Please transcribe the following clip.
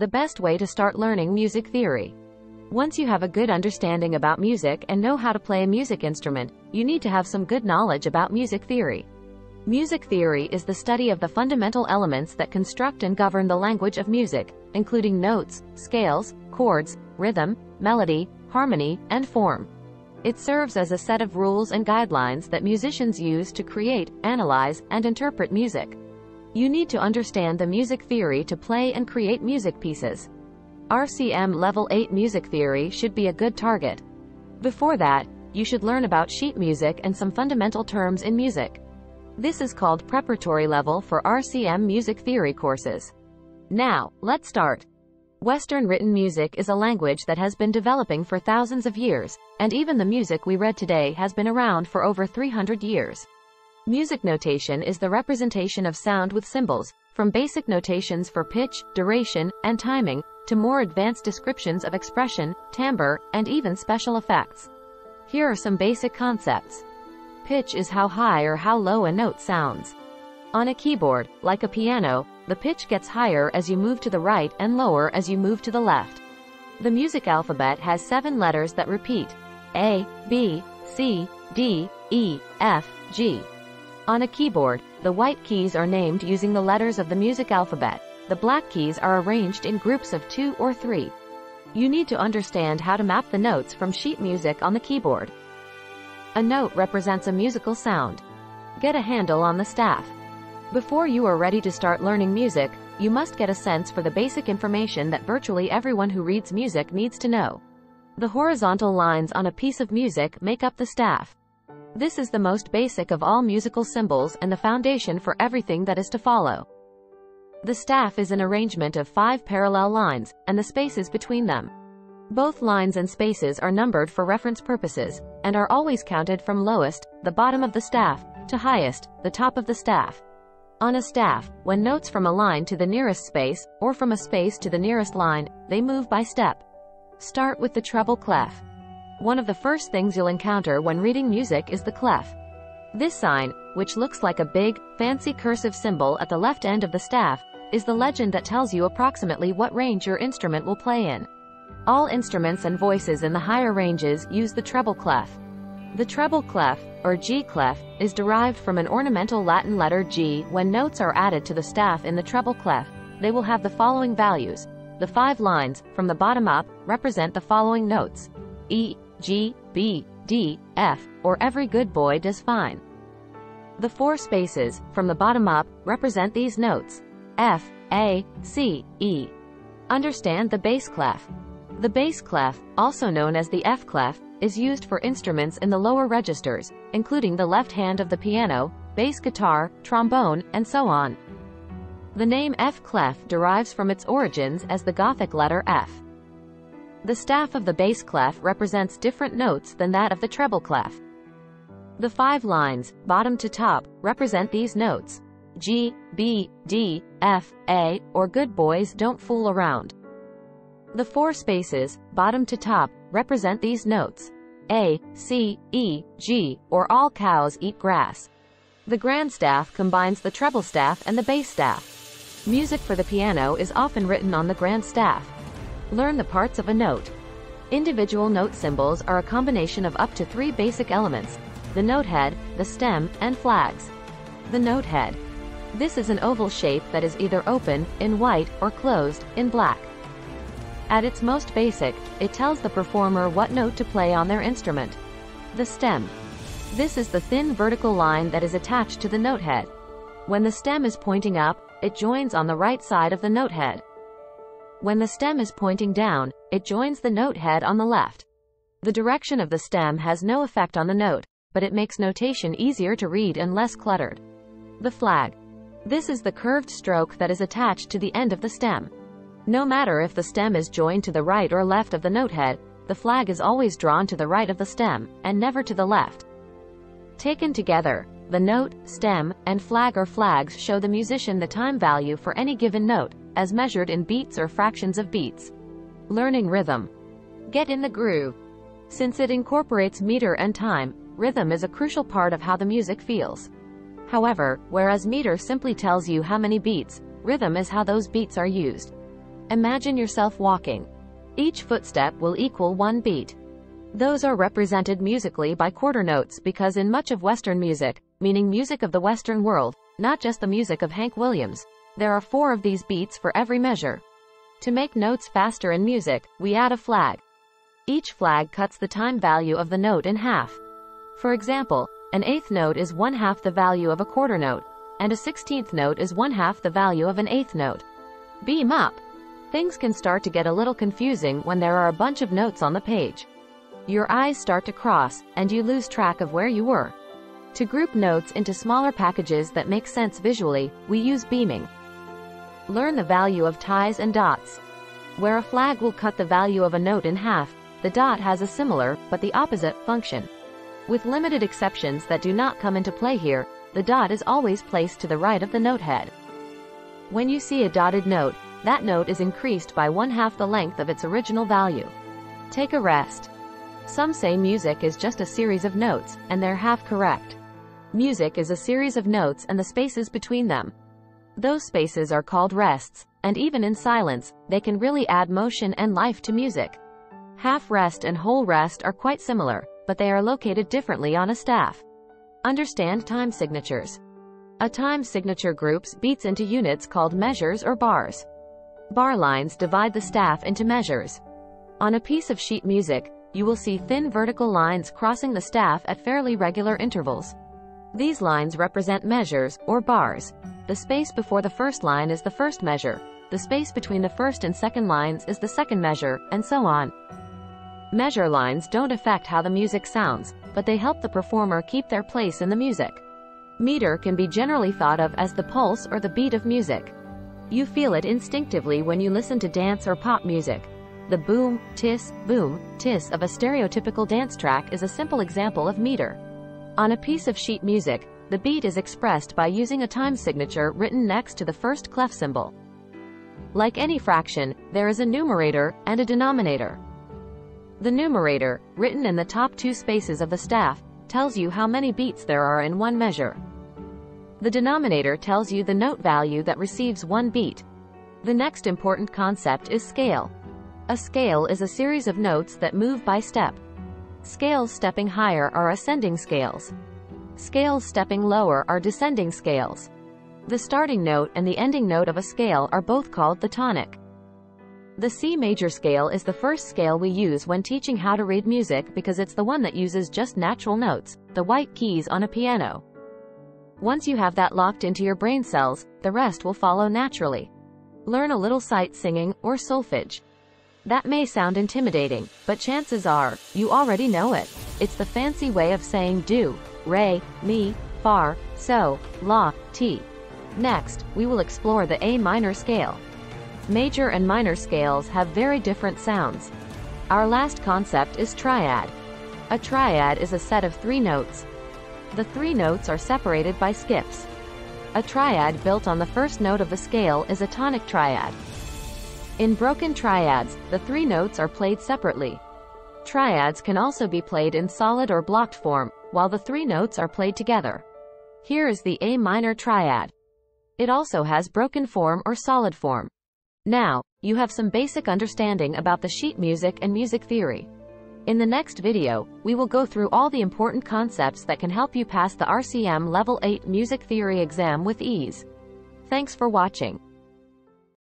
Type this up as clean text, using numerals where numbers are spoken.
the best way to start learning music theory. Once you have a good understanding about music and know how to play a music instrument, you need to have some good knowledge about music theory. Music theory is the study of the fundamental elements that construct and govern the language of music, including notes, scales, chords, rhythm, melody, harmony, and form. It serves as a set of rules and guidelines that musicians use to create, analyze, and interpret music. You need to understand the music theory to play and create music pieces. RCM Level 8 music theory should be a good target. Before that, you should learn about sheet music and some fundamental terms in music. This is called preparatory level for RCM music theory courses. Now, let's start. Western written music is a language that has been developing for thousands of years, and even the music we read today has been around for over 300 years. Music notation is the representation of sound with symbols, from basic notations for pitch, duration, and timing, to more advanced descriptions of expression, timbre, and even special effects. Here are some basic concepts. Pitch is how high or how low a note sounds. On a keyboard, like a piano, the pitch gets higher as you move to the right and lower as you move to the left. The music alphabet has 7 letters that repeat: A, B, C, D, E, F, G. On a keyboard, the white keys are named using the letters of the music alphabet. The black keys are arranged in groups of 2 or 3. You need to understand how to map the notes from sheet music on the keyboard. A note represents a musical sound. Get a handle on the staff. Before you are ready to start learning music, you must get a sense for the basic information that virtually everyone who reads music needs to know. The horizontal lines on a piece of music make up the staff. This is the most basic of all musical symbols and the foundation for everything that is to follow. The staff is an arrangement of 5 parallel lines, and the spaces between them. Both lines and spaces are numbered for reference purposes, and are always counted from lowest, the bottom of the staff, to highest, the top of the staff. On a staff, when notes from a line to the nearest space, or from a space to the nearest line, they move by step. Start with the treble clef. One of the first things you'll encounter when reading music is the clef. This sign, which looks like a big, fancy cursive symbol at the left end of the staff, is the legend that tells you approximately what range your instrument will play in. All instruments and voices in the higher ranges use the treble clef. The treble clef, or G clef, is derived from an ornamental Latin letter G. When notes are added to the staff in the treble clef, they will have the following values. The 5 lines, from the bottom up, represent the following notes: E, G, B, D, F, or every good boy does fine. The 4 spaces, from the bottom up, represent these notes: F, A, C, E. Understand the bass clef. The bass clef, also known as the F clef, is used for instruments in the lower registers, including the left hand of the piano, bass guitar, trombone, and so on. The name F clef derives from its origins as the Gothic letter F. The staff of the bass clef represents different notes than that of the treble clef. The 5 lines, bottom to top, represent these notes: G, B, D, F, A, or good boys don't fool around. The 4 spaces, bottom to top, represent these notes: A, C, E, G, or all cows eat grass. The grand staff combines the treble staff and the bass staff. Music for the piano is often written on the grand staff. Learn the parts of a note. Individual note symbols are a combination of up to 3 basic elements: the note head, the stem, and flags. The note head. This is an oval shape that is either open, in white, or closed, in black. At its most basic, it tells the performer what note to play on their instrument. The stem. This is the thin vertical line that is attached to the note head. When the stem is pointing up, it joins on the right side of the note head. When the stem is pointing down, it joins the note head on the left. The direction of the stem has no effect on the note, but it makes notation easier to read and less cluttered. The flag. This is the curved stroke that is attached to the end of the stem. No matter if the stem is joined to the right or left of the note head, the flag is always drawn to the right of the stem, and never to the left. Taken together, the note, stem, and flag or flags show the musician the time value for any given note, as measured in beats or fractions of beats. Learning rhythm. Get in the groove. Since it incorporates meter and time, rhythm is a crucial part of how the music feels. However, whereas meter simply tells you how many beats, rhythm is how those beats are used. Imagine yourself walking. Each footstep will equal one beat. Those are represented musically by quarter notes because in much of Western music, meaning music of the Western world, not just the music of Hank Williams, there are 4 of these beats for every measure. To make notes faster in music, we add a flag. Each flag cuts the time value of the note in half. For example, an eighth note is 1/2 the value of a quarter note, and a 16th note is 1/2 the value of an eighth note. Beam up! Things can start to get a little confusing when there are a bunch of notes on the page. Your eyes start to cross, and you lose track of where you were. To group notes into smaller packages that make sense visually, we use beaming. Learn the value of ties and dots. Where a flag will cut the value of a note in half, the dot has a similar, but the opposite, function. With limited exceptions that do not come into play here, the dot is always placed to the right of the note head. When you see a dotted note, that note is increased by 1/2 the length of its original value. Take a rest. Some say music is just a series of notes, and they're half correct. Music is a series of notes and the spaces between them. Those spaces are called rests, and even in silence, they can really add motion and life to music. Half rest and whole rest are quite similar, but they are located differently on a staff. Understand time signatures. A time signature groups beats into units called measures or bars. Bar lines divide the staff into measures. On a piece of sheet music, you will see thin vertical lines crossing the staff at fairly regular intervals. These lines represent measures, or bars. The space before the first line is the first measure, the space between the first and second lines is the second measure, and so on. Measure lines don't affect how the music sounds, but they help the performer keep their place in the music. Meter can be generally thought of as the pulse or the beat of music. You feel it instinctively when you listen to dance or pop music. The boom, tiss of a stereotypical dance track is a simple example of meter. On a piece of sheet music, the beat is expressed by using a time signature written next to the first clef symbol. Like any fraction, there is a numerator and a denominator. The numerator, written in the top 2 spaces of the staff, tells you how many beats there are in one measure. The denominator tells you the note value that receives one beat. The next important concept is scale. A scale is a series of notes that move by step. Scales stepping higher are ascending scales. Scales stepping lower are descending scales. The starting note and the ending note of a scale are both called the tonic. The C major scale is the first scale we use when teaching how to read music because it's the one that uses just natural notes, the white keys on a piano. Once you have that locked into your brain cells, the rest will follow naturally. Learn a little sight singing or solfege. That may sound intimidating, but chances are, you already know it. It's the fancy way of saying do, re, mi, fa, so, la, ti. Next, we will explore the A minor scale. Major and minor scales have very different sounds. Our last concept is triad. A triad is a set of 3 notes. The 3 notes are separated by skips. A triad built on the first note of the scale is a tonic triad. In broken triads, the 3 notes are played separately. Triads can also be played in solid or blocked form, while the 3 notes are played together. Here is the A minor triad. It also has broken form or solid form. Now, you have some basic understanding about the sheet music and music theory. In the next video, we will go through all the important concepts that can help you pass the RCM Level 8 Music Theory exam with ease. Thanks for watching.